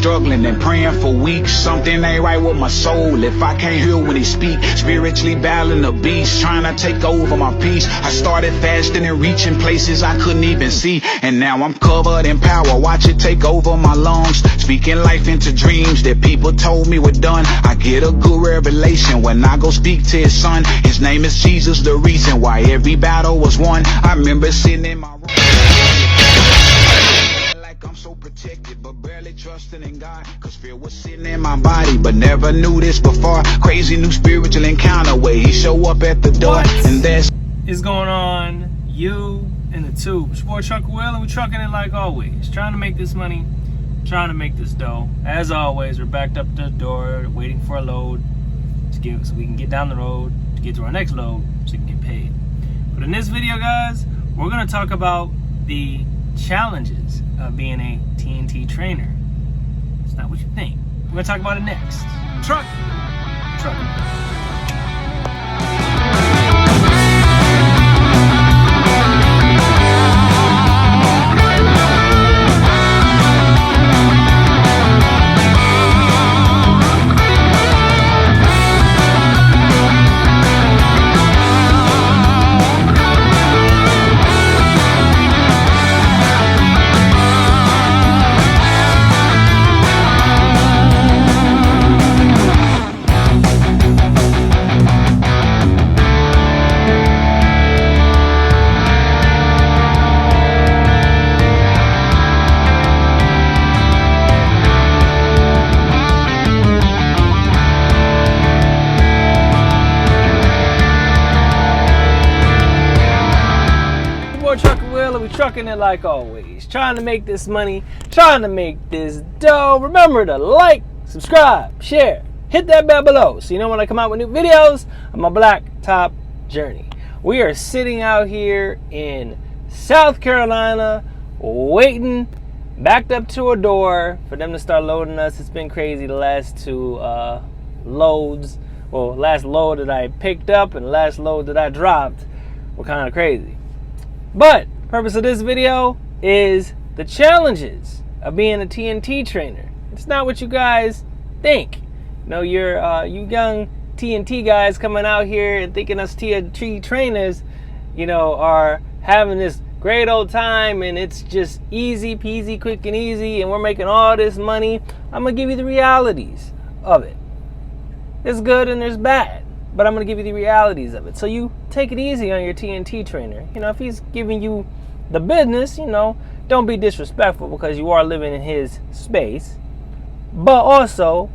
struggling and praying for weeks. Something ain't right with my soul if I can't hear when he speak. Spiritually battling a beast, trying to take over my peace. I started fasting and reaching places I couldn't even see, and now I'm covered in power. Watch it take over my lungs, speaking life into dreams that people told me were done. I get a good revelation when I go speak to his son. His name is Jesus, the reason why every battle was won. I remember sitting in my room like I'm so protected, but barely trusting in God, cause fear was sitting in my body, but never knew this before. Crazy new spiritual encounter where he show up at the door. And that's is going on, you and the tube. It's your boy Trucker Will, and we're trucking it like always, trying to make this money, trying to make this dough. As always, we're backed up to the door waiting for a load so we can get down the road to get to our next load so we can get paid. But in this video, guys, we're going to talk about the challenges of being a TNT trainer. It's not what you think. We're going to talk about it next. Trucking. Trucking it like always, trying to make this money, trying to make this dough. Remember to like, subscribe, share, hit that bell below so you know when I come out with new videos on my black top journey. We are sitting out here in South Carolina waiting, backed up to a door for them to start loading us. It's been crazy the last two loads. Well, last load that I picked up and the last load that I dropped were kind of crazy. But purpose of this video is the challenges of being a TNT trainer. It's not what you guys think. You know, you young TNT guys coming out here and thinking us TNT trainers, you know, are having this great old time and it's just easy peasy, quick and easy, and we're making all this money. I'm gonna give you the realities of it. There's good and there's bad, but I'm gonna give you the realities of it. So you take it easy on your TNT trainer. You know, if he's giving you the business, you know, don't be disrespectful because you are living in his space, but also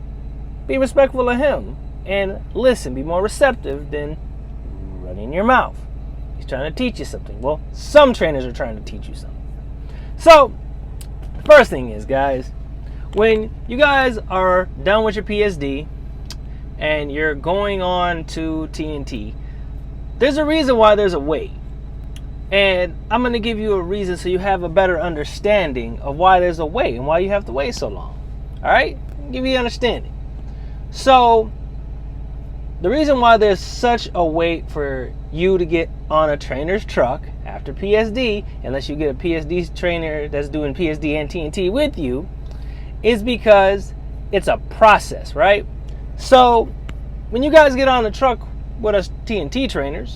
be respectful of him and listen, be more receptive than running your mouth. He's trying to teach you something. Well, some trainers are trying to teach you something. So the first thing is, guys, when you guys are done with your PSD and you're going on to TNT, there's a reason why there's a wait. And I'm going to give you a reason so you have a better understanding of why there's a wait and why you have to wait so long. All right? I'll give you understanding. So the reason why there's such a wait for you to get on a trainer's truck after PSD, unless you get a PSD trainer that's doing PSD and TNT with you, is because it's a process, right? So when you guys get on the truck with us TNT trainers,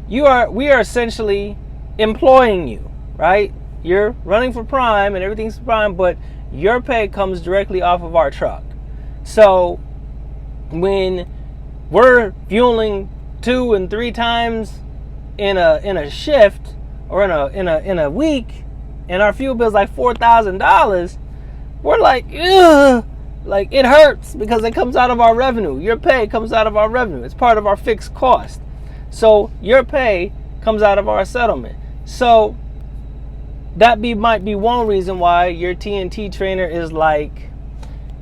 we are essentially employing you, right? You're running for prime and everything's prime, but your pay comes directly off of our truck. So when we're fueling 2 and 3 times in a shift or in a week, and our fuel bill's like $4,000, we're like, ugh, like it hurts because it comes out of our revenue. Your pay comes out of our revenue. It's part of our fixed cost. So your pay comes out of our settlement. So that might be one reason why your TNT trainer is like,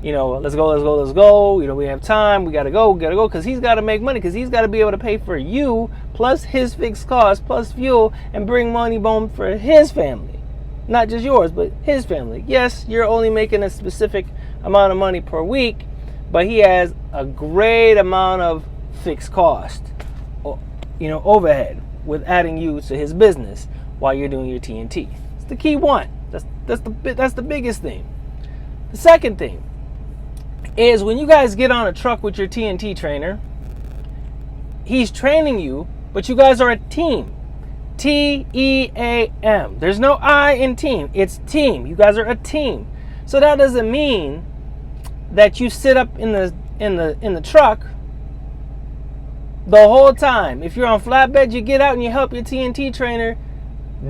you know, let's go. You know, we have time. We gotta go, because he's got to make money, because he's got to be able to pay for you plus his fixed costs plus fuel and bring money home for his family, not just yours, but his family. Yes, you're only making a specific amount of money per week, but he has a great amount of fixed cost, you know, overhead with adding you to his business while you're doing your TNT. It's the key one. That's the biggest thing. The second thing is when you guys get on a truck with your TNT trainer, he's training you, but you guys are a team. T-E-A-M. There's no I in team. It's team. You guys are a team. So that doesn't mean that you sit up in the truck the whole time. If you're on flatbed, you get out and you help your TNT trainer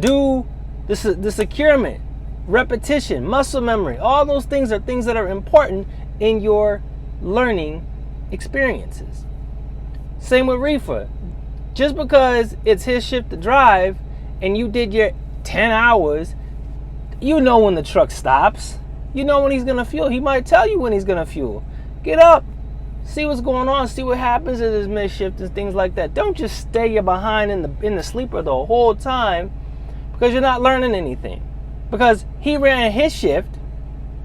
do the securement, repetition, muscle memory. All those things are things that are important in your learning experiences. Same with reefer. Just because it's his shift to drive and you did your 10 hours, you know when the truck stops. You know when he's going to fuel. He might tell you when he's going to fuel. Get up. See what's going on. See what happens in his mid-shift and things like that. Don't just stay behind in the sleeper the whole time because you're not learning anything. Because he ran his shift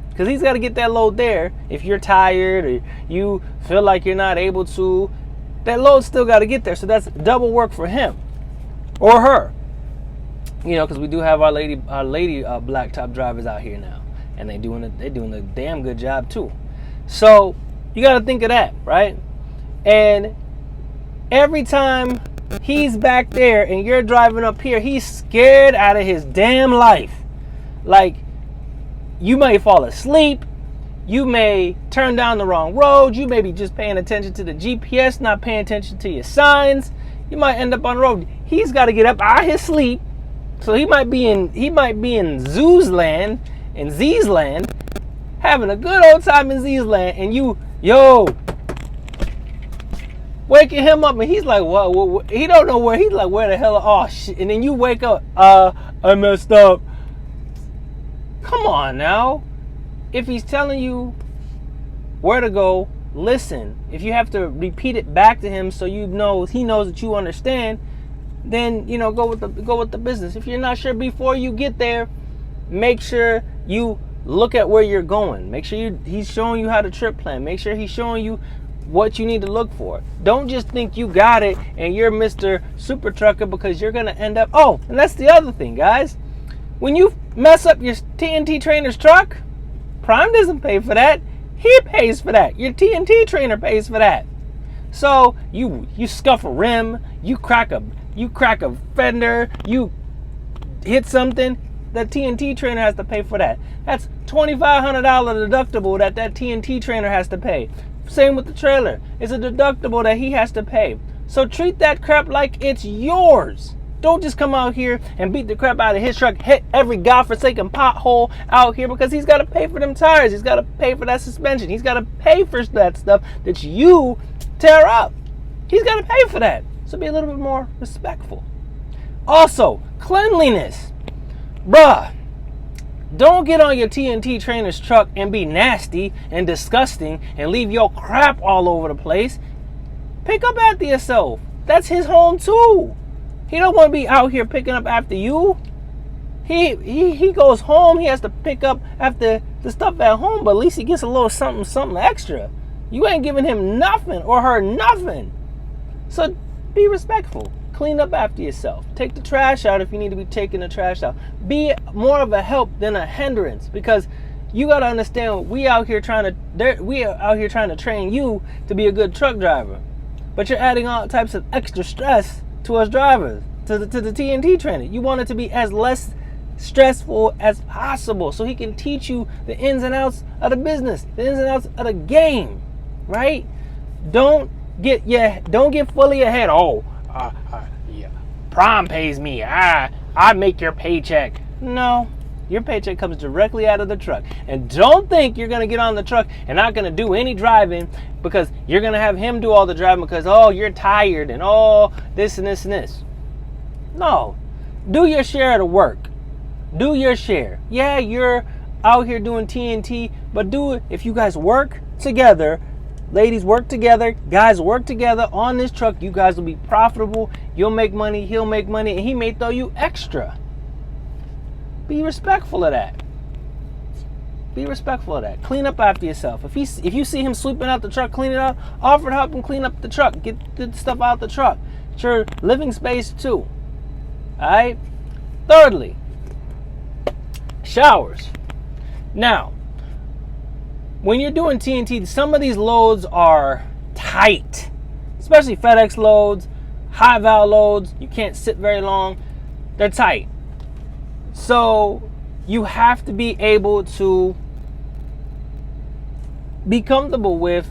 because he's got to get that load there. If you're tired or you feel like you're not able to, that load still got to get there. So that's double work for him or her. You know, because we do have our lady blacktop drivers out here now, and they're doing a damn good job too. So you got to think of that, right? And every time he's back there and you're driving up here, he's scared out of his damn life. Like, you may fall asleep. You may turn down the wrong road. You may be just paying attention to the GPS, not paying attention to your signs. You might end up on the road. He's got to get up out of his sleep. So he might be in Zoo's land, in Z's land, having a good old time in Z's land, and you, waking him up, and he's like, what? He don't know where. He's like, where the hell? Oh shit! And then you wake up. I messed up. Come on now. If he's telling you where to go, listen. If you have to repeat it back to him so you know he knows that you understand, then go with the business. If you're not sure before you get there, make sure you look at where you're going. Make sure he's showing you how to trip plan. Make sure he's showing you what you need to look for. Don't just think you got it and you're Mr. Super Trucker, because you're gonna end up. Oh, and that's the other thing, guys. When you mess up your TNT trainer's truck, Prime doesn't pay for that. He pays for that. Your TNT trainer pays for that. So you scuff a rim, you crack a fender, you hit something, the TNT trainer has to pay for that. That's $2,500 deductible that TNT trainer has to pay. Same with the trailer. It's a deductible that he has to pay. So treat that crap like it's yours. Don't just come out here and beat the crap out of his truck, hit every godforsaken pothole out here, because he's got to pay for them tires. He's got to pay for that suspension. He's got to pay for that stuff that you tear up. He's got to pay for that. So be a little bit more respectful. Also, cleanliness. Bruh, don't get on your TNT trainer's truck and be nasty and disgusting and leave your crap all over the place. Pick up after yourself. That's his home too. He don't want to be out here picking up after you. He goes home. He has to pick up after the stuff at home, but at least he gets a little something extra. You ain't giving him nothing or her nothing. So be respectful. Clean up after yourself. Take the trash out if you need to be taking the trash out. Be more of a help than a hindrance, because you got to understand, we out here trying to train you to be a good truck driver, but you're adding all types of extra stress to us drivers, to the TNT trainer. You want it to be as less stressful as possible, so he can teach you the ins and outs of the business, the ins and outs of the game, right? Don't get fully ahead. Yeah, Prime pays me. I make your paycheck. No, your paycheck comes directly out of the truck. And don't think you're gonna get on the truck and not gonna do any driving, because you're gonna have him do all the driving because you're tired and this and this and this. No, do your share of the work. Do your share. Yeah, you're out here doing TNT, but do it. If you guys work together, ladies work together, guys work together on this truck, you guys will be profitable. You'll make money, he'll make money, and he may throw you extra. Be respectful of that. Be respectful of that. Clean up after yourself. If you see him sweeping out the truck, clean it up, offer to help him clean up the truck. Get the stuff out the truck. It's your living space too. Alright? Thirdly, showers. Now, when you're doing TNT, some of these loads are tight, especially FedEx loads, high val loads. You can't sit very long. They're tight. So you have to be able to be comfortable with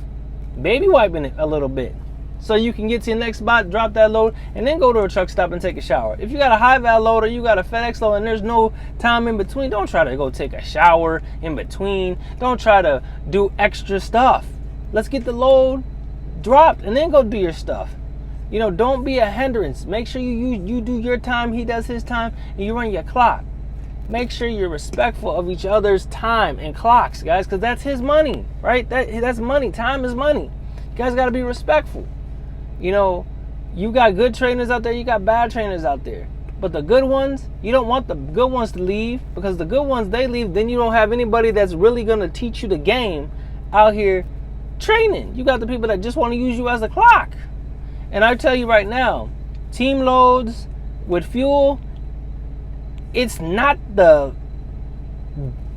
baby wiping it a little bit, so you can get to your next spot, drop that load, and then go to a truck stop and take a shower. If you got a high val load or you got a FedEx load and there's no time in between, don't try to go take a shower in between. Don't try to do extra stuff. Let's get the load dropped and then go do your stuff. You know, don't be a hindrance. Make sure you do your time, he does his time, and you run your clock. Make sure you're respectful of each other's time and clocks, guys, because that's his money, right? That's money. Time is money. You guys got to be respectful. You know, you got good trainers out there, you got bad trainers out there. But the good ones, you don't want the good ones to leave, because the good ones, they leave, then you don't have anybody that's really going to teach you the game out here training. You got the people that just want to use you as a clock. And I tell you right now, team loads with fuel, it's not the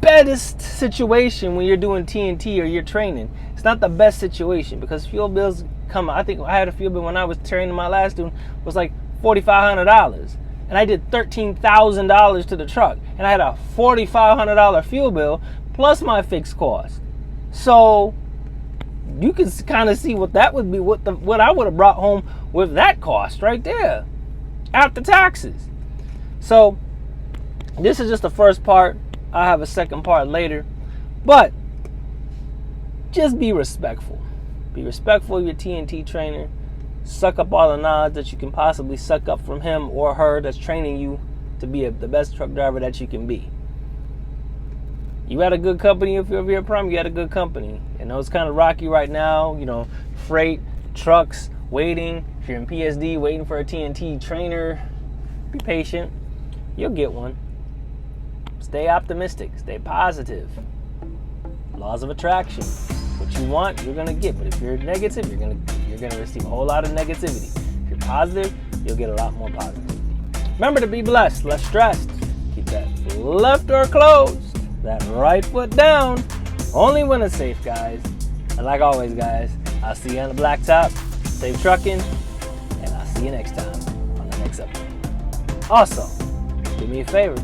best situation when you're doing TNT or you're training. It's not the best situation because fuel bills come. I think I had a fuel bill when I was training my last student was like $4,500, and I did $13,000 to the truck, and I had a $4,500 fuel bill plus my fixed cost. So you can kind of see what that would be, what I would have brought home with that cost right there after taxes. So this is just the first part. I'll have a second part later. But just be respectful. Be respectful of your TNT trainer. Suck up all the knowledge that you can possibly suck up from him or her that's training you to be the best truck driver that you can be. You had a good company. If you're over here at Prime, you had a good company. I know it's kind of rocky right now. You know, freight, trucks, waiting. If you're in PSD, waiting for a TNT trainer, be patient. You'll get one. Stay optimistic. Stay positive. Laws of attraction. What you want, you're gonna get. But if you're negative, you're gonna receive a whole lot of negativity. If you're positive, you'll get a lot more positivity. Remember to be blessed, less stressed. Keep that left door closed, that right foot down. Only when it's safe, guys. And like always, guys, I'll see you on the blacktop. Safe trucking, and I'll see you next time on the next episode. Also, do me a favor.